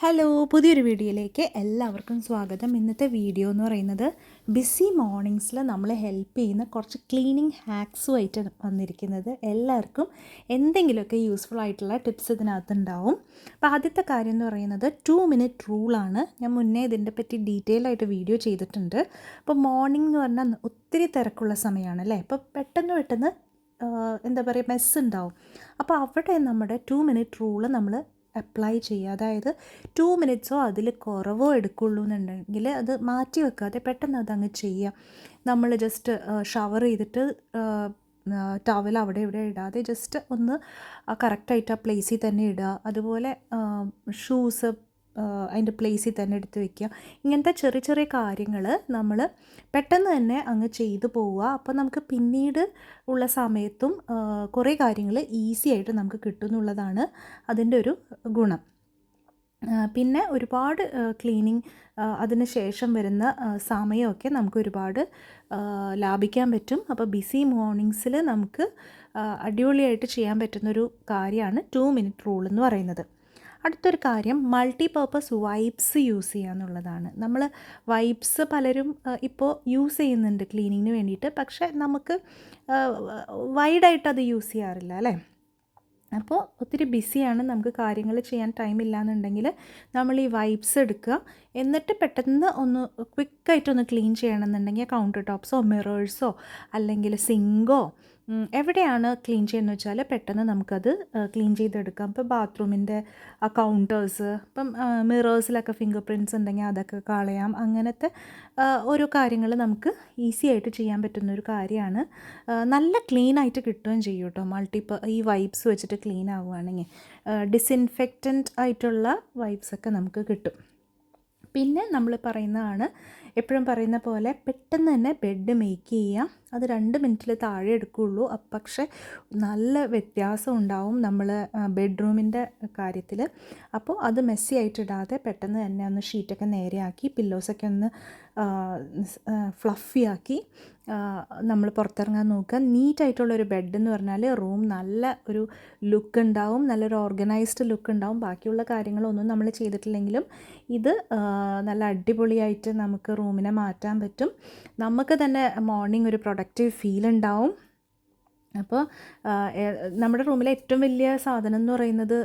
Hello, പുതിയൊരു വീഡിയോയിലേക്ക് എല്ലാവർക്കും സ്വാഗതം. ഇന്നത്തെ വീഡിയോ എന്ന് പറയുന്നത് ബിസി മോർണിംഗ്സിൽ നമ്മളെ ഹെൽപ്പ് ചെയ്യുന്ന കുറച്ച് ക്ലീനിങ് ഹാക്സുമായിട്ട് വന്നിരിക്കുന്നത്. എല്ലാവർക്കും എന്തെങ്കിലുമൊക്കെ യൂസ്ഫുൾ ആയിട്ടുള്ള ടിപ്സ് ഇതിനകത്ത് ഉണ്ടാവും. അപ്പോൾ ആദ്യത്തെ കാര്യം എന്ന് പറയുന്നത് 2 മിനിറ്റ് റൂളാണ്. ഞാൻ മുന്നേ ഇതിൻ്റെ പറ്റി ഡീറ്റെയിൽ ആയിട്ട് വീഡിയോ ചെയ്തിട്ടുണ്ട്. അപ്പോൾ മോർണിംഗ് എന്ന് പറഞ്ഞാൽ ഒത്തിരി തിരക്കുള്ള സമയമാണ് അല്ലേ. അപ്പോൾ പെട്ടെന്ന് എന്താ പറയുക, മെസ്സ് ഉണ്ടാവും. അപ്പോൾ അവിടെ നമ്മുടെ 2 മിനിറ്റ് റൂള് നമ്മൾ അപ്ലൈ ചെയ്യുക. അതായത് 2 മിനിറ്റ്സോ അതിൽ കുറവോ എടുക്കുള്ളൂ എന്നുണ്ടെങ്കിൽ അത് മാറ്റി വെക്കാതെ പെട്ടെന്ന് അതങ്ങ് ചെയ്യുക. നമ്മൾ ജസ്റ്റ് ഷവർ ചെയ്തിട്ട് ടവൽ അവിടെ ഇവിടെ ഇടാതെ ജസ്റ്റ് ഒന്ന് കറക്റ്റായിട്ട് ആ പ്ലേസിൽ തന്നെ ഇടുക. അതുപോലെ ഷൂസ് അതിൻ്റെ പ്ലേസിൽ തന്നെ എടുത്ത് വയ്ക്കുക. ഇങ്ങനത്തെ ചെറിയ ചെറിയ കാര്യങ്ങൾ നമ്മൾ പെട്ടെന്ന് തന്നെ അങ്ങ് ചെയ്തു പോവുക. അപ്പോൾ നമുക്ക് പിന്നീട് ഉള്ള സമയത്തും കുറേ കാര്യങ്ങൾ ഈസി ആയിട്ട് നമുക്ക് കിട്ടുമെന്നുള്ളതാണ് അതിൻ്റെ ഒരു ഗുണം. പിന്നെ ഒരുപാട് ക്ലീനിങ് അതിന് ശേഷം വരുന്ന സമയമൊക്കെ നമുക്ക് ഒരുപാട് ലാഭിക്കാൻ പറ്റും. അപ്പോൾ ബിസി മോർണിംഗ്സിൽ നമുക്ക് അടിപൊളിയായിട്ട് ചെയ്യാൻ പറ്റുന്നൊരു കാര്യമാണ് 2 മിനിറ്റ് റൂൾ എന്ന് പറയുന്നത്. അടുത്തൊരു കാര്യം മൾട്ടിപർപ്പസ് വൈപ്സ് യൂസ് ചെയ്യുക എന്നുള്ളതാണ്. നമ്മൾ വൈപ്സ് പലരും ഇപ്പോൾ യൂസ് ചെയ്യുന്നുണ്ട് ക്ലീനിങ്ങിന് വേണ്ടിയിട്ട്. പക്ഷേ നമുക്ക് വൈഡായിട്ട് അത് യൂസ് ചെയ്യാറില്ല അല്ലേ. അപ്പോൾ ഒത്തിരി ബിസിയാണ്, നമുക്ക് കാര്യങ്ങൾ ചെയ്യാൻ ടൈമില്ല എന്നുണ്ടെങ്കിൽ നമ്മൾ ഈ വൈപ്സ് എടുക്കുക. എന്നിട്ട് പെട്ടെന്ന് ഒന്ന് ക്വിക്കായിട്ടൊന്ന് ക്ലീൻ ചെയ്യണമെന്നുണ്ടെങ്കിൽ കൗണ്ടർ ടോപ്സോ മിറേഴ്സോ അല്ലെങ്കിൽ സിങ്കോ എവിടെയാണ് ക്ലീൻ ചെയ്യുന്നത് വെച്ചാൽ പെട്ടെന്ന് നമുക്കത് ക്ലീൻ ചെയ്തെടുക്കാം. ഇപ്പോൾ ബാത്റൂമിൻ്റെ ആ കൗണ്ടേഴ്സ്, ഇപ്പം മിറേഴ്സിലൊക്കെ ഫിംഗർ പ്രിൻറ്റ്സ് ഉണ്ടെങ്കിൽ അതൊക്കെ കളയാം. അങ്ങനത്തെ ഓരോ കാര്യങ്ങൾ നമുക്ക് ഈസി ആയിട്ട് ചെയ്യാൻ പറ്റുന്നൊരു കാര്യമാണ്. നല്ല ക്ലീൻ ആയിട്ട് കിട്ടുകയും ചെയ്യും കേട്ടോ. ഈ വൈപ്സ് വെച്ചിട്ട് ക്ലീൻ ആവുകയാണെങ്കിൽ ഡിസിൻഫെക്റ്റൻ്റ് ആയിട്ടുള്ള വൈപ്സൊക്കെ നമുക്ക് കിട്ടും. പിന്നെ നമ്മൾ പറയുന്നതാണ്, എപ്പോഴും പറയുന്ന പോലെ പെട്ടെന്ന് തന്നെ ബെഡ് മേക്ക് ചെയ്യാം. അത് 2 മിനിറ്റിൽ താഴെ എടുക്കുകയുള്ളൂ. പക്ഷേ നല്ല വ്യത്യാസം ഉണ്ടാവും നമ്മൾ ബെഡ്റൂമിൻ്റെ കാര്യത്തിൽ. അപ്പോൾ അത് മെസ്സി ആയിട്ടിടാതെ പെട്ടെന്ന് തന്നെ ഒന്ന് ഷീറ്റൊക്കെ നേരെയാക്കി പില്ലോസൊക്കെ ഒന്ന് ഫ്ലഫി ആക്കി നമ്മൾ പുറത്തിറങ്ങാൻ നോക്കുക. നീറ്റായിട്ടുള്ളൊരു ബെഡ് എന്ന് പറഞ്ഞാൽ റൂം നല്ല ഒരു ലുക്ക് ഉണ്ടാവും, നല്ലൊരു ഓർഗനൈസ്ഡ് ലുക്ക് ഉണ്ടാവും. ബാക്കിയുള്ള കാര്യങ്ങളൊന്നും നമ്മൾ ചെയ്തിട്ടില്ലെങ്കിലും ഇത് നല്ല അടിപൊളിയായിട്ട് നമുക്ക് റൂമിനെ മാറ്റാൻ പറ്റും. നമുക്ക് തന്നെ മോർണിംഗ് ഒരു പ്രൊഡക്റ്റീവ് ഫീൽ ഉണ്ടാവും. അപ്പോൾ നമ്മുടെ റൂമിലെ ഏറ്റവും വലിയ സാധനം എന്ന് പറയുന്നത്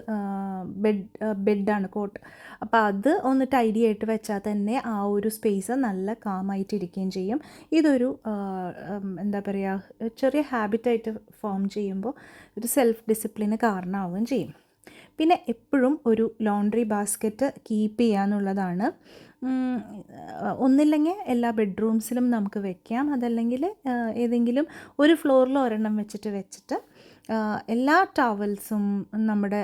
ബെഡാണ്, കോട്ട്. അപ്പോൾ അത് ഒന്ന് ടൈഡി ആയിട്ട് വെച്ചാൽ തന്നെ ആ ഒരു സ്പേസ് നല്ല കാമായിട്ടിരിക്കുകയും ചെയ്യും. ഇതൊരു എന്താ പറയുക, ചെറിയ ഹാബിറ്റായിട്ട് ഫോം ചെയ്യുമ്പോൾ ഒരു സെൽഫ് ഡിസിപ്ലിന് കാരണമാവുകയും ചെയ്യും. പിന്നെ എപ്പോഴും ഒരു ലോണ്ട്രി ബാസ്ക്കറ്റ് കീപ്പ് ചെയ്യുക എന്നുള്ളതാണ്. ഒന്നില്ലെങ്കിൽ എല്ലാ ബെഡ്റൂംസിലും നമുക്ക് വെക്കാം. അതല്ലെങ്കിൽ ഏതെങ്കിലും ഒരു ഫ്ലോറിൽ ഒരെണ്ണം വെച്ചിട്ട് എല്ലാ ടവൽസും നമ്മുടെ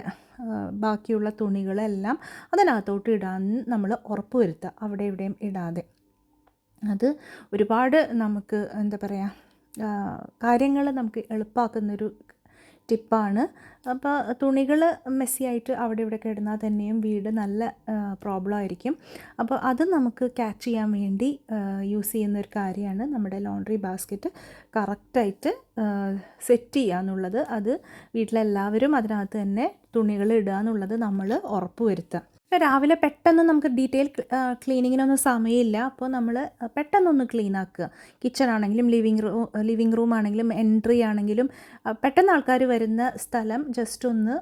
ബാക്കിയുള്ള തുണികളെല്ലാം അതിനകത്തോട്ട് ഇടാൻ നമ്മൾ ഉറപ്പ് വരുത്തുക, അവിടെ ഇവിടെയും ഇടാതെ. അത് ഒരുപാട് നമുക്ക് എന്താ പറയുക, കാര്യങ്ങൾ നമുക്ക് എളുപ്പമാക്കുന്നൊരു ടിപ്പാണ്. അപ്പോൾ തുണികൾ മെസ്സിയായിട്ട് അവിടെ ഇവിടെ കിടന്നാൽ തന്നെയും വീട് നല്ല പ്രോബ്ലം ആയിരിക്കും. അപ്പോൾ അത് നമുക്ക് ക്യാച്ച് ചെയ്യാൻ വേണ്ടി യൂസ് ചെയ്യുന്ന ഒരു കാര്യമാണ് നമ്മുടെ ലോണ്ട്രി ബാസ്ക്കറ്റ് കറക്റ്റായിട്ട് സെറ്റ് ചെയ്യുക എന്നുള്ളത്. അത് വീട്ടിലെല്ലാവരും അതിനകത്ത് തന്നെ തുണികൾ ഇടുക എന്നുള്ളത് നമ്മൾ ഉറപ്പ് വരുത്തുക. ഇപ്പോൾ രാവിലെ പെട്ടെന്ന് നമുക്ക് ഡീറ്റെയിൽ ക്ലീനിങ്ങിനൊന്നും സമയമില്ല. അപ്പോൾ നമ്മൾ പെട്ടെന്നൊന്ന് ക്ലീൻ ആക്കുക. കിച്ചൺ ആണെങ്കിലും ലിവിങ് റൂം ആണെങ്കിലും എൻട്രി ആണെങ്കിലും പെട്ടെന്ന് ആൾക്കാർ വരുന്ന സ്ഥലം ജസ്റ്റ് ഒന്ന്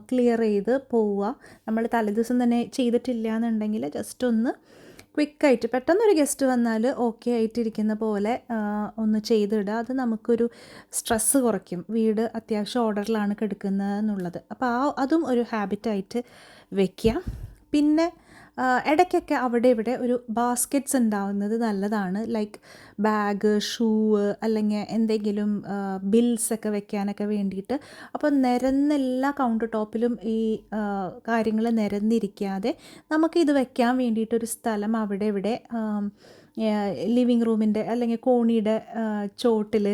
ക്ലിയർ ചെയ്ത് പോവുക. നമ്മൾ തലേദിവസം തന്നെ ചെയ്തിട്ടില്ല എന്നുണ്ടെങ്കിൽ ജസ്റ്റ് ഒന്ന് ക്വിക്കായിട്ട് പെട്ടെന്നൊരു ഗസ്റ്റ് വന്നാൽ ഓക്കെ ആയിട്ടിരിക്കുന്ന പോലെ ഒന്ന് ചെയ്തിടുക. അത് നമുക്കൊരു സ്ട്രെസ്സ് കുറയ്ക്കും. വീട് അത്യാവശ്യം ഓർഡറിലാണ് കിടക്കുന്നത് എന്നുള്ളത്. അപ്പോൾ അതും ഒരു ഹാബിറ്റായിട്ട് വയ്ക്കുക. പിന്നെ ഇടയ്ക്കൊക്കെ അവിടെ ഇവിടെ ഒരു ബാസ്ക്കറ്റ്സ് ഉണ്ടാവുന്നത് നല്ലതാണ്. ലൈക്ക് ബാഗ്, ഷൂ അല്ലെങ്കിൽ എന്തെങ്കിലും ബിൽസൊക്കെ വെക്കാനൊക്കെ വേണ്ടിയിട്ട്. അപ്പോൾ നിരന്നെല്ലാ കൗണ്ടർ ടോപ്പിലും ഈ കാര്യങ്ങൾ നിരന്നിരിക്കാതെ നമുക്കിത് വെക്കാൻ വേണ്ടിയിട്ടൊരു സ്ഥലം അവിടെ ഇവിടെ ലിവിങ് റൂമിൻ്റെ അല്ലെങ്കിൽ കോണിയുടെ ചോട്ടിൽ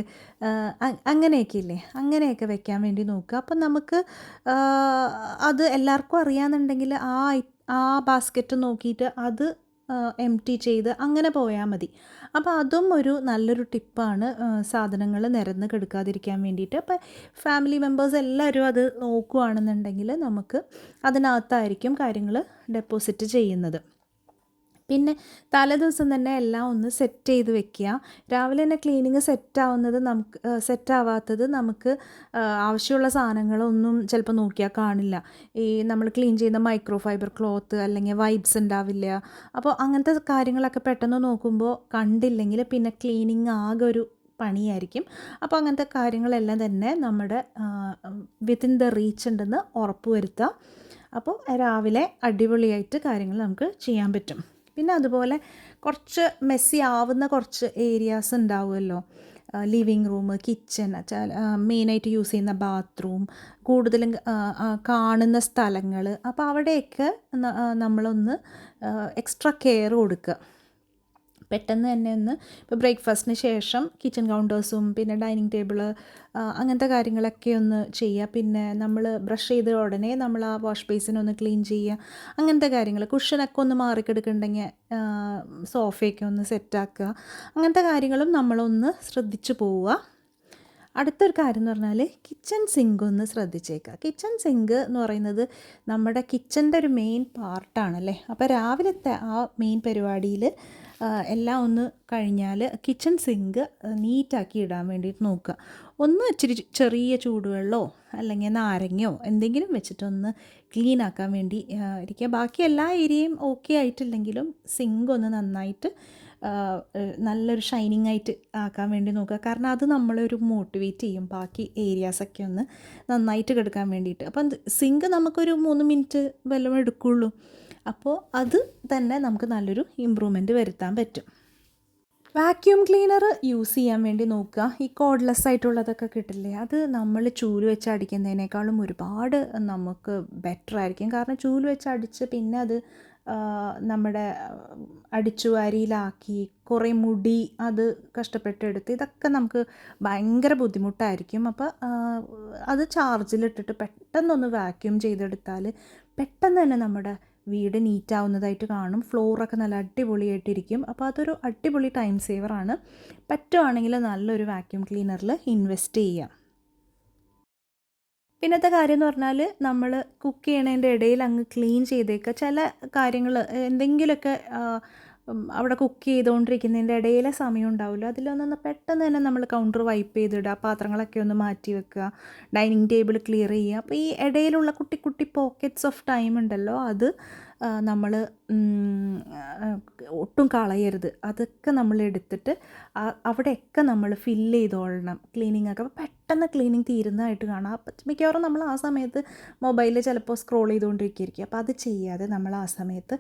അങ്ങനെയൊക്കെ ഇല്ലേ, അങ്ങനെയൊക്കെ വെക്കാൻ വേണ്ടി നോക്കുക. അപ്പം നമുക്ക് അത് എല്ലാവർക്കും അറിയാമെന്നുണ്ടെങ്കിൽ ആ ബാസ്ക്കറ്റ് നോക്കിയിട്ട് അത് എംപ്റ്റി ചെയ്ത് അങ്ങനെ പോയാൽ മതി. അപ്പോൾ അതും ഒരു നല്ലൊരു ടിപ്പാണ്, സാധനങ്ങൾ നിരന്ന് കെടുക്കാതിരിക്കാൻ വേണ്ടിയിട്ട്. അപ്പോൾ ഫാമിലി മെമ്പേഴ്സ് എല്ലാവരും അത് നോക്കുകയാണെന്നുണ്ടെങ്കിൽ നമുക്ക് അതിനകത്തായിരിക്കും കാര്യങ്ങൾ ഡെപ്പോസിറ്റ് ചെയ്യുന്നത്. പിന്നെ തലേദിവസം തന്നെ എല്ലാം ഒന്ന് സെറ്റ് ചെയ്ത് വെക്കുക. രാവിലെ തന്നെ ക്ലീനിങ് സെറ്റാവാത്തത് നമുക്ക് ആവശ്യമുള്ള സാധനങ്ങളൊന്നും ചിലപ്പോൾ നോക്കിയാൽ കാണില്ല. ഈ നമ്മൾ ക്ലീൻ ചെയ്യുന്ന മൈക്രോ ഫൈബർ ക്ലോത്ത് അല്ലെങ്കിൽ വൈപ്സ് ഉണ്ടാവില്ല. അപ്പോൾ അങ്ങനത്തെ കാര്യങ്ങളൊക്കെ പെട്ടെന്ന് നോക്കുമ്പോൾ കണ്ടില്ലെങ്കിൽ പിന്നെ ക്ലീനിങ് ആകെ ഒരു പണിയായിരിക്കും. അപ്പോൾ അങ്ങനത്തെ കാര്യങ്ങളെല്ലാം തന്നെ നമ്മുടെ വിത്തിൻ ദ റീച്ച് ഉണ്ടെന്ന് ഉറപ്പ് വരുത്തുക. അപ്പോൾ രാവിലെ അടിപൊളിയായിട്ട് കാര്യങ്ങൾ നമുക്ക് ചെയ്യാൻ പറ്റും. പിന്നെ അതുപോലെ കുറച്ച് മെസ്സി ആവുന്ന കുറച്ച് ഏരിയാസ് ഉണ്ടാവുമല്ലോ, ലിവിങ് റൂം, കിച്ചൺ, മെയിനായിട്ട് യൂസ് ചെയ്യുന്ന ബാത്റൂം, കൂടുതലും കാണുന്ന സ്ഥലങ്ങൾ. അപ്പോൾ അവിടെയൊക്കെ നമ്മളൊന്ന് എക്സ്ട്രാ കെയർ കൊടുക്കുക. പെട്ടെന്ന് തന്നെ ഒന്ന് ഇപ്പോൾ ബ്രേക്ക്ഫാസ്റ്റിന് ശേഷം കിച്ചൺ കൗണ്ടേഴ്സും പിന്നെ ഡൈനിങ് ടേബിള് അങ്ങനത്തെ കാര്യങ്ങളൊക്കെ ഒന്ന് ചെയ്യുക. പിന്നെ നമ്മൾ ബ്രഷ് ചെയ്ത ഉടനെ നമ്മൾ ആ വാഷ് ബേസിനൊന്ന് ക്ലീൻ ചെയ്യുക. അങ്ങനത്തെ കാര്യങ്ങൾ, കുഷനൊക്കെ ഒന്ന് മാറിക്കെടുക്കുന്നുണ്ടെങ്കിൽ സോഫയൊക്കെ ഒന്ന് സെറ്റാക്കുക. അങ്ങനത്തെ കാര്യങ്ങളും നമ്മളൊന്ന് ശ്രദ്ധിച്ചു പോവുക. അടുത്തൊരു കാര്യം എന്ന് പറഞ്ഞാൽ കിച്ചൺ സിങ്ക് ഒന്ന് ശ്രദ്ധിച്ചേക്കുക. കിച്ചൺ സിങ്ക് എന്ന് പറയുന്നത് നമ്മുടെ കിച്ചൻ്റെ ഒരു മെയിൻ പാർട്ടാണല്ലേ. അപ്പോൾ രാവിലത്തെ ആ മെയിൻ പരിപാടിയിൽ എല്ലാം ഒന്ന് കഴിഞ്ഞാൽ കിച്ചൺ സിങ്ക് നീറ്റാക്കി ഇടാൻ വേണ്ടിയിട്ട് നോക്കുക. ഒന്ന് ഇച്ചിരി ചെറിയ ചൂടുവെള്ളമോ അല്ലെങ്കിൽ നാരങ്ങയോ എന്തെങ്കിലും വെച്ചിട്ടൊന്ന് ക്ലീൻ ആക്കാൻ വേണ്ടി ഇരിക്കുക. ബാക്കി എല്ലാ ഏരിയയും ഓക്കെ ആയിട്ടില്ലെങ്കിലും സിങ്ക് ഒന്ന് നന്നായിട്ട് നല്ലൊരു ഷൈനിങ് ആയിട്ട് ആക്കാൻ വേണ്ടി നോക്കുക. കാരണം അത് നമ്മളൊരു മോട്ടിവേറ്റ് ചെയ്യും ബാക്കി ഏരിയാസൊക്കെ ഒന്ന് നന്നായിട്ട് കിടക്കാൻ വേണ്ടിയിട്ട്. അപ്പം സിങ്ക് നമുക്കൊരു 3 മിനിറ്റ് വല്ലതും എടുക്കുള്ളൂ. അപ്പോൾ അത് തന്നെ നമുക്ക് നല്ലൊരു ഇമ്പ്രൂവ്മെൻറ്റ് വരുത്താൻ പറ്റും. വാക്യൂം ക്ലീനർ യൂസ് ചെയ്യാൻ വേണ്ടി നോക്കുക. ഈ കോഡ്ലെസ് ആയിട്ടുള്ളതൊക്കെ കിട്ടില്ലേ, അത് നമ്മൾ ചൂല് വെച്ച് അടിക്കുന്നതിനേക്കാളും ഒരുപാട് നമുക്ക് ബെറ്റർ ആയിരിക്കും. കാരണം ചൂല് വെച്ച് അടിച്ച് പിന്നെ അത് നമ്മുടെ അടിച്ചുവാരിയിലാക്കി കുറേ മുടി അത് കഷ്ടപ്പെട്ടെടുത്ത് ഇതൊക്കെ നമുക്ക് ഭയങ്കര ബുദ്ധിമുട്ടായിരിക്കും. അപ്പോൾ അത് ചാർജിലിട്ടിട്ട് പെട്ടെന്നൊന്ന് വാക്യൂം ചെയ്തെടുത്താൽ പെട്ടെന്ന് തന്നെ നമ്മുടെ വീട് നീറ്റാവുന്നതായിട്ട് കാണും. ഫ്ലോറൊക്കെ നല്ല അടിപൊളിയായിട്ടിരിക്കും. അപ്പോൾ അതൊരു അടിപൊളി ടൈം സേവറാണ്. പറ്റുവാണെങ്കിൽ നല്ലൊരു വാക്യൂം ക്ലീനറിൽ ഇൻവെസ്റ്റ് ചെയ്യുക. പിന്നത്തെ കാര്യം എന്ന് പറഞ്ഞാൽ നമ്മൾ കുക്ക് ചെയ്യണതിൻ്റെ ഇടയിൽ അങ്ങ് ക്ലീൻ ചെയ്തേക്കുക. ചില കാര്യങ്ങൾ എന്തെങ്കിലുമൊക്കെ അവിടെ കുക്ക് ചെയ്തുകൊണ്ടിരിക്കുന്നതിൻ്റെ ഇടയിലെ സമയം ഉണ്ടാവില്ല, അതിലൊന്ന് പെട്ടെന്ന് തന്നെ നമ്മൾ കൗണ്ടർ വൈപ്പ് ചെയ്തിടുക, പാത്രങ്ങളൊക്കെ ഒന്ന് മാറ്റി വെക്കുക, ഡൈനിങ് ടേബിൾ ക്ലിയർ ചെയ്യുക. അപ്പോൾ ഈ ഇടയിലുള്ള കുട്ടി കുട്ടി പോക്കറ്റ്സ് ഓഫ് ടൈം ഉണ്ടല്ലോ, അത് നമ്മൾ ഒട്ടും കളയരുത്. അതൊക്കെ നമ്മൾ എടുത്തിട്ട് അവിടെയൊക്കെ നമ്മൾ ഫില്ല് ചെയ്തോളണം ക്ലീനിങ് ഒക്കെ. അപ്പോൾ പെട്ടെന്ന് ക്ലീനിങ് തീരുന്നതായിട്ട് കാണാം. അപ്പം മിക്കവാറും നമ്മൾ ആ സമയത്ത് മൊബൈലിൽ ചിലപ്പോൾ സ്ക്രോൾ ചെയ്തുകൊണ്ടിരിക്കുകയായിരിക്കും. അപ്പോൾ അത് ചെയ്യാതെ നമ്മൾ ആ സമയത്ത്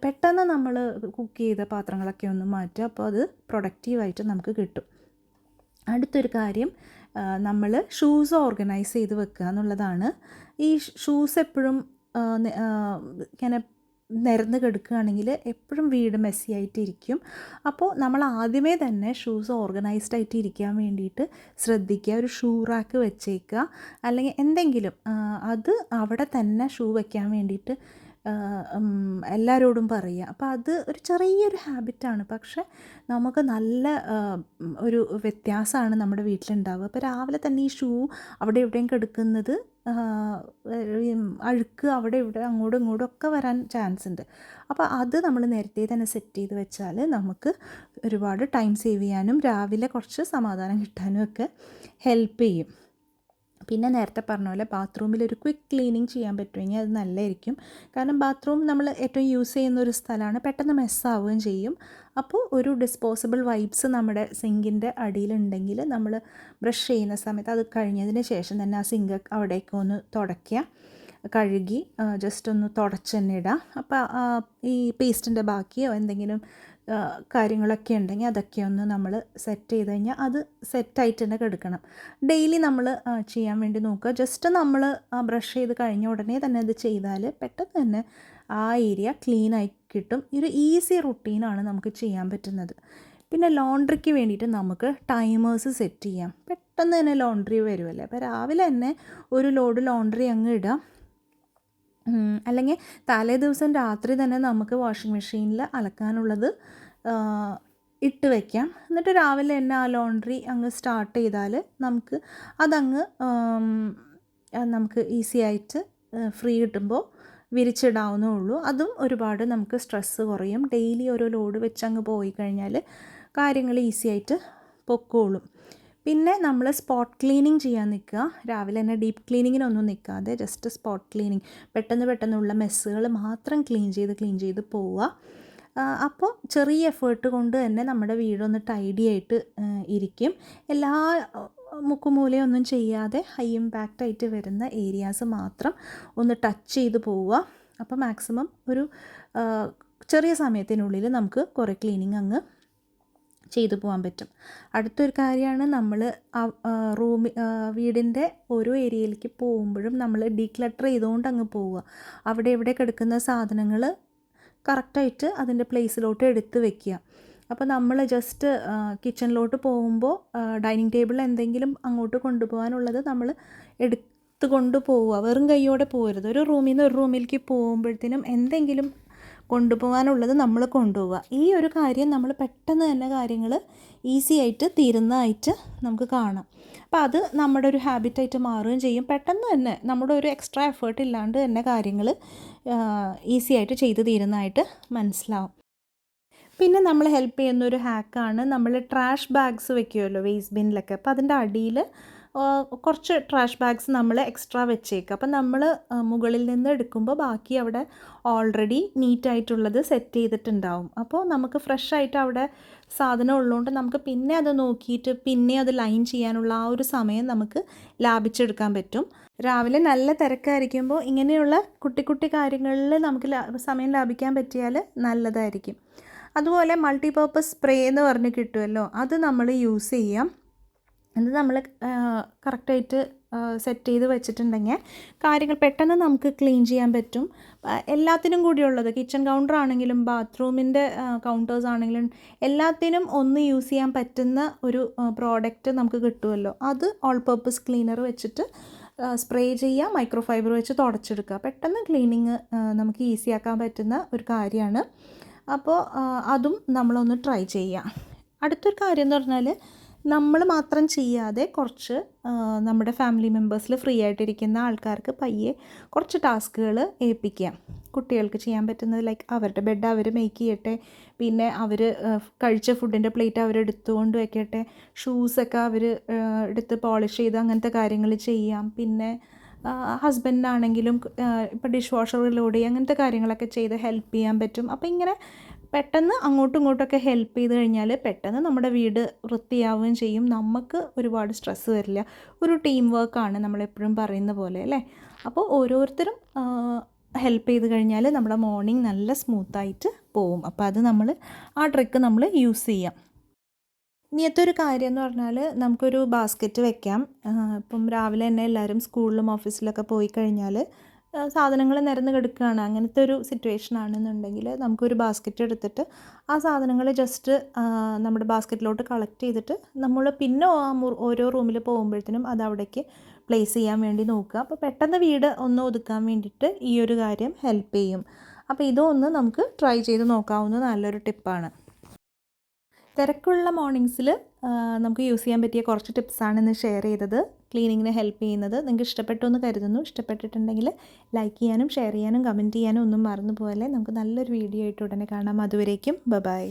പെട്ടെന്ന് നമ്മൾ കുക്ക് ചെയ്ത പാത്രങ്ങളൊക്കെ ഒന്ന് മാറ്റുക. അപ്പോൾ അത് പ്രൊഡക്റ്റീവായിട്ട് നമുക്ക് കിട്ടും. അടുത്തൊരു കാര്യം, നമ്മൾ ഷൂസ് ഓർഗനൈസ് ചെയ്ത് വെക്കുക എന്നുള്ളതാണ്. ഈ ഷൂസ് എപ്പോഴും ഇങ്ങനെ നിരന്ന് കിടക്കുകയാണെങ്കിൽ എപ്പോഴും വീട് മെസ്സി ആയിട്ടിരിക്കും. അപ്പോൾ നമ്മൾ ആദ്യമേ തന്നെ ഷൂസ് ഓർഗനൈസ്ഡ് ആയിട്ട് ഇരിക്കാൻ വേണ്ടിയിട്ട് ശ്രദ്ധിക്കുക. ഒരു ഷൂ റാക്ക് വെച്ചേക്കുക, അല്ലെങ്കിൽ എന്തെങ്കിലും അത് അവിടെ തന്നെ ഷൂ വയ്ക്കാൻ വേണ്ടിയിട്ട് എല്ലാവരോടും പറയുക. അപ്പോൾ അത് ഒരു ചെറിയൊരു ഹാബിറ്റാണ്, പക്ഷെ നമുക്ക് നല്ല ഒരു വ്യത്യാസമാണ് നമ്മുടെ വീട്ടിലുണ്ടാവുക. അപ്പോൾ രാവിലെ തന്നെ ഈ ഷൂ അവിടെ എവിടെയും കിടക്കുന്നത് അഴുക്ക് അവിടെ ഇവിടെ അങ്ങോട്ടും ഇങ്ങോട്ടും ഒക്കെ വരാൻ ചാൻസ് ഉണ്ട്. അപ്പോൾ അത് നമ്മൾ നേരത്തെ തന്നെ സെറ്റ് ചെയ്ത് വെച്ചാൽ നമുക്ക് ഒരുപാട് ടൈം സേവ് ചെയ്യാനും രാവിലെ കുറച്ച് സമാധാനം കിട്ടാനും ഒക്കെ ഹെൽപ്പ് ചെയ്യും. പിന്നെ നേരത്തെ പറഞ്ഞ പോലെ ബാത്റൂമിൽ ഒരു ക്വിക്ക് ക്ലീനിങ് ചെയ്യാൻ പറ്റുമെങ്കിൽ അത് നല്ലതായിരിക്കും. കാരണം ബാത്റൂം നമ്മൾ ഏറ്റവും യൂസ് ചെയ്യുന്ന ഒരു സ്ഥലമാണ്, പെട്ടെന്ന് മെസ്സാവുകയും ചെയ്യും. അപ്പോൾ ഒരു ഡിസ്പോസിബിൾ വൈപ്സ് നമ്മുടെ സിങ്കിൻ്റെ അടിയിലുണ്ടെങ്കിൽ നമ്മൾ ബ്രഷ് ചെയ്യുന്ന സമയത്ത് അത് കഴിഞ്ഞതിന് ശേഷം തന്നെ ആ സിങ്ക് അവിടേക്ക് ഒന്ന് തുടയ്ക്കുക, കഴുകി ജസ്റ്റ് ഒന്ന് തുടച്ച് തന്നെ ഇടുക. അപ്പോൾ ഈ പേസ്റ്റിൻ്റെ ബാക്കിയോ എന്തെങ്കിലും കാര്യങ്ങളൊക്കെ ഉണ്ടെങ്കിൽ അതൊക്കെ ഒന്ന് നമ്മൾ സെറ്റ് ചെയ്ത് കഴിഞ്ഞാൽ അത് സെറ്റായിട്ട് തന്നെ കിടക്കണം. ഡെയിലി നമ്മൾ ചെയ്യാൻ വേണ്ടി നോക്കുക. ജസ്റ്റ് നമ്മൾ ബ്രഷ് ചെയ്ത് കഴിഞ്ഞ ഉടനെ തന്നെ അത് ചെയ്താൽ പെട്ടെന്ന് തന്നെ ആ ഏരിയ ക്ലീനായി കിട്ടും. ഒരു ഈസി റുട്ടീനാണ് നമുക്ക് ചെയ്യാൻ പറ്റുന്നത്. പിന്നെ ലോണ്ട്രിക്ക് വേണ്ടിയിട്ട് നമുക്ക് ടൈമേഴ്സ് സെറ്റ് ചെയ്യാം. പെട്ടെന്ന് തന്നെ ലോണ്ട്രി വരുമല്ലേ, അപ്പോൾ രാവിലെ തന്നെ ഒരു ലോഡ് ലോണ്ട്രി അങ്ങ് ഇടാം. അല്ലെങ്കിൽ തലേ ദിവസം രാത്രി തന്നെ നമുക്ക് വാഷിംഗ് മെഷീനിൽ അലക്കാനുള്ളത് ഇട്ട് വയ്ക്കാം. എന്നിട്ട് രാവിലെ തന്നെ ആ ലോണ്ട്രി അങ്ങ് സ്റ്റാർട്ട് ചെയ്താൽ നമുക്ക് അതങ്ങ് നമുക്ക് ഈസി ആയിട്ട് ഫ്രീ കിട്ടുമ്പോൾ വിരിച്ചിടാവുന്നേ ഉള്ളൂ. അതും ഒരുപാട് നമുക്ക് സ്ട്രെസ്സ് കുറയും. ഡെയിലി ഓരോ ലോഡ് വെച്ചങ്ങ് പോയി കഴിഞ്ഞാൽ കാര്യങ്ങൾ ഈസി ആയിട്ട് പൊക്കോളും. പിന്നെ നമ്മൾ സ്പോട്ട് ക്ലീനിങ് ചെയ്യാൻ നിൽക്കുക. രാവിലെ തന്നെ ഡീപ്പ് ക്ലീനിങ്ങിനൊന്നും നിൽക്കാതെ ജസ്റ്റ് സ്പോട്ട് ക്ലീനിങ്, പെട്ടെന്നുള്ള മെസ്സുകൾ മാത്രം ക്ലീൻ ചെയ്ത് പോവുക. അപ്പോൾ ചെറിയ എഫേർട്ട് കൊണ്ട് തന്നെ നമ്മുടെ വീടൊന്ന് ടൈഡി ആയിട്ട് ഇരിക്കും. എല്ലാ മുക്കുമൂലയൊന്നും ചെയ്യാതെ ഹൈ ഇമ്പാക്റ്റ് ആയിട്ട് വരുന്ന ഏരിയാസ് മാത്രം ഒന്ന് ടച്ച് ചെയ്ത് പോവുക. അപ്പോൾ മാക്സിമം ഒരു ചെറിയ സമയത്തിനുള്ളിൽ നമുക്ക് കുറേ ക്ലീനിങ് അങ്ങ് ചെയ്തു പോകാൻ പറ്റും. അടുത്തൊരു കാര്യമാണ്, നമ്മൾ വീടിൻ്റെ ഓരോ ഏരിയയിലേക്ക് പോകുമ്പോഴും നമ്മൾ ഡീക്ലട്ടർ ചെയ്തുകൊണ്ട് അങ്ങ് പോവുക. അവിടെ ഇവിടെ കിടക്കുന്ന സാധനങ്ങൾ കറക്റ്റായിട്ട് അതിൻ്റെ പ്ലേസിലോട്ട് എടുത്ത് വെക്കുക. അപ്പോൾ നമ്മൾ ജസ്റ്റ് കിച്ചണിലോട്ട് പോകുമ്പോൾ ഡൈനിങ് ടേബിളിൽ എന്തെങ്കിലും അങ്ങോട്ട് കൊണ്ടുപോകാനുള്ളത് നമ്മൾ എടുത്ത് കൊണ്ടുപോവുക. വെറും കൈയോടെ പോകരുത്. ഒരു റൂമിൽ നിന്ന് ഒരു റൂമിലേക്ക് പോകുമ്പോഴത്തേനും എന്തെങ്കിലും കൊണ്ടുപോകാനുള്ളത് നമ്മൾ കൊണ്ടുപോവുക. ഈ ഒരു കാര്യം നമ്മൾ പെട്ടെന്ന് തന്നെ കാര്യങ്ങൾ ഈസി ആയിട്ട് തീരുന്നതായിട്ട് നമുക്ക് കാണാം. അപ്പോൾ അത് നമ്മുടെ ഒരു ഹാബിറ്റായിട്ട് മാറുകയും ചെയ്യും. പെട്ടെന്ന് തന്നെ നമ്മുടെ ഒരു എക്സ്ട്രാ എഫേർട്ട് ഇല്ലാണ്ട് തന്നെ കാര്യങ്ങൾ ഈസി ആയിട്ട് ചെയ്ത് തീരുന്നതായിട്ട് മനസ്സിലാവും. പിന്നെ നമ്മൾ ഹെൽപ്പ് ചെയ്യുന്നൊരു ഹാക്കാണ്, നമ്മൾ ട്രാഷ് ബാഗ്സ് വെക്കുമല്ലോ വേസ്റ്റ് ബിന്നിലൊക്കെ. അപ്പോൾ അതിൻ്റെ അടിയിൽ കുറച്ച് ട്രാഷ് ബാഗ്സ് നമ്മൾ എക്സ്ട്രാ വെച്ചേക്കുക. അപ്പം നമ്മൾ മുകളിൽ നിന്ന് എടുക്കുമ്പോൾ ബാക്കി അവിടെ ഓൾറെഡി നീറ്റായിട്ടുള്ളത് സെറ്റ് ചെയ്തിട്ടുണ്ടാവും. അപ്പോൾ നമുക്ക് ഫ്രഷ് ആയിട്ട് അവിടെ സാധനം ഉള്ളതുകൊണ്ട് നമുക്ക് പിന്നെ അത് നോക്കിയിട്ട് പിന്നെ അത് ലൈൻ ചെയ്യാനുള്ള ആ ഒരു സമയം നമുക്ക് ലാഭിച്ചെടുക്കാൻ പറ്റും. രാവിലെ നല്ല തിരക്കായിരിക്കുമ്പോൾ ഇങ്ങനെയുള്ള കുട്ടി കാര്യങ്ങളിൽ നമുക്ക് സമയം ലാഭിക്കാൻ പറ്റിയാൽ നല്ലതായിരിക്കും. അതുപോലെ മൾട്ടിപർപ്പസ് സ്പ്രേ എന്ന് പറഞ്ഞ് കിട്ടുമല്ലോ, അത് നമ്മൾ യൂസ് ചെയ്യാം. അത് നമ്മൾ കറക്റ്റായിട്ട് സെറ്റ് ചെയ്ത് വെച്ചിട്ടുണ്ടെങ്കിൽ കാര്യങ്ങൾ പെട്ടെന്ന് നമുക്ക് ക്ലീൻ ചെയ്യാൻ പറ്റും. എല്ലാത്തിനും കൂടിയുള്ളത്, കിച്ചൺ കൗണ്ടർ ആണെങ്കിലും ബാത്റൂമിൻ്റെ കൗണ്ടേഴ്സ് ആണെങ്കിലും എല്ലാത്തിനും ഒന്ന് യൂസ് ചെയ്യാൻ പറ്റുന്ന ഒരു പ്രോഡക്റ്റ് നമുക്ക് കിട്ടുമല്ലോ. അത് ഓൾ പർപ്പസ് ക്ലീനർ വെച്ചിട്ട് സ്പ്രേ ചെയ്യുക, മൈക്രോ ഫൈബർ വെച്ച് തുടച്ചെടുക്കുക. പെട്ടെന്ന് ക്ലീനിങ് നമുക്ക് ഈസി ആക്കാൻ പറ്റുന്ന ഒരു കാര്യമാണ്. അപ്പോൾ അതും നമ്മളൊന്ന് ട്രൈ ചെയ്യാം. അടുത്തൊരു കാര്യം എന്ന് പറഞ്ഞാൽ, നമ്മൾ മാത്രം ചെയ്യാതെ കുറച്ച് നമ്മുടെ ഫാമിലി മെമ്പേഴ്സിൽ ഫ്രീ ആയിട്ടിരിക്കുന്ന ആൾക്കാർക്ക് പയ്യെ കുറച്ച് ടാസ്കുകൾ ഏൽപ്പിക്കാം. കുട്ടികൾക്ക് ചെയ്യാൻ പറ്റുന്നത് ലൈക്ക് അവരുടെ ബെഡ് അവർ മേക്ക് ചെയ്യട്ടെ, പിന്നെ അവർ കഴിച്ച ഫുഡിൻ്റെ പ്ലേറ്റ് അവർ എടുത്തുകൊണ്ട് വെക്കട്ടെ, ഷൂസൊക്കെ അവർ എടുത്ത് പോളിഷ് ചെയ്ത് അങ്ങനത്തെ കാര്യങ്ങൾ ചെയ്യാം. പിന്നെ ഹസ്ബൻഡിനാണെങ്കിലും ഇപ്പോൾ ഡിഷ് വാഷർ ലോഡ് ചെയ്യുക, അങ്ങനത്തെ കാര്യങ്ങളൊക്കെ ചെയ്ത് ഹെൽപ്പ് ചെയ്യാൻ പറ്റും. അപ്പോൾ ഇങ്ങനെ പെട്ടെന്ന് അങ്ങോട്ടും ഇങ്ങോട്ടൊക്കെ ഹെൽപ്പ് ചെയ്ത് കഴിഞ്ഞാൽ പെട്ടെന്ന് നമ്മുടെ വീട് വൃത്തിയാവുകയും ചെയ്യും. നമുക്ക് ഒരുപാട് സ്ട്രെസ്സ് വരില്ല. ഒരു ടീം വർക്കാണ് നമ്മളെപ്പോഴും പറയുന്ന പോലെ അല്ലേ. അപ്പോൾ ഓരോരുത്തരും ഹെൽപ്പ് ചെയ്ത് കഴിഞ്ഞാൽ നമ്മുടെ മോർണിംഗ് നല്ല സ്മൂത്തായിട്ട് പോവും. അപ്പോൾ അത് ആ ട്രിക്ക് നമ്മൾ യൂസ് ചെയ്യാം. ഇനിയത്തൊരു കാര്യം എന്ന് പറഞ്ഞാൽ, നമുക്കൊരു ബാസ്ക്കറ്റ് വെക്കാം. ഇപ്പം രാവിലെ തന്നെ എല്ലാവരും സ്കൂളിലും ഓഫീസിലൊക്കെ പോയി കഴിഞ്ഞാൽ സാധനങ്ങൾ നിരന്ന് കിടക്കുകയാണ്, അങ്ങനത്തെ ഒരു സിറ്റുവേഷൻ ആണെന്നുണ്ടെങ്കിൽ നമുക്കൊരു ബാസ്ക്കറ്റ് എടുത്തിട്ട് ആ സാധനങ്ങൾ ജസ്റ്റ് നമ്മുടെ ബാസ്ക്കറ്റിലോട്ട് കളക്ട് ചെയ്തിട്ട് നമ്മൾ പിന്നെ ഓരോ റൂമിൽ പോകുമ്പോഴത്തേനും അത് അവിടേക്ക് പ്ലേസ് ചെയ്യാൻ വേണ്ടി നോക്കുക. അപ്പോൾ പെട്ടെന്ന് വീട് ഒന്ന് ഒതുക്കാൻ വേണ്ടിയിട്ട് ഈ ഒരു കാര്യം ഹെൽപ്പ് ചെയ്യും. അപ്പോൾ ഇതൊന്ന് നമുക്ക് ട്രൈ ചെയ്ത് നോക്കാവുന്ന നല്ലൊരു ടിപ്പാണ്. തിരക്കുള്ള മോർണിംഗ്സിൽ നമുക്ക് യൂസ് ചെയ്യാൻ പറ്റിയ കുറച്ച് ടിപ്സാണ് ഇന്ന് ഷെയർ ചെയ്തത്. ക്ലീനിങ്ങിന് ഹെൽപ്പ് ചെയ്യുന്നത് നിങ്ങൾക്ക് ഇഷ്ടപ്പെട്ടു എന്ന് കരുതുന്നു. ഇഷ്ടപ്പെട്ടിട്ടുണ്ടെങ്കിൽ ലൈക്ക് ചെയ്യാനും ഷെയർ ചെയ്യാനും കമൻറ്റ് ചെയ്യാനും ഒന്നും മറന്നു പോകല്ലേ. നമുക്ക് നല്ലൊരു വീഡിയോ ആയിട്ട് ഉടനെ കാണാം. അതുവരേക്കും ബൈ.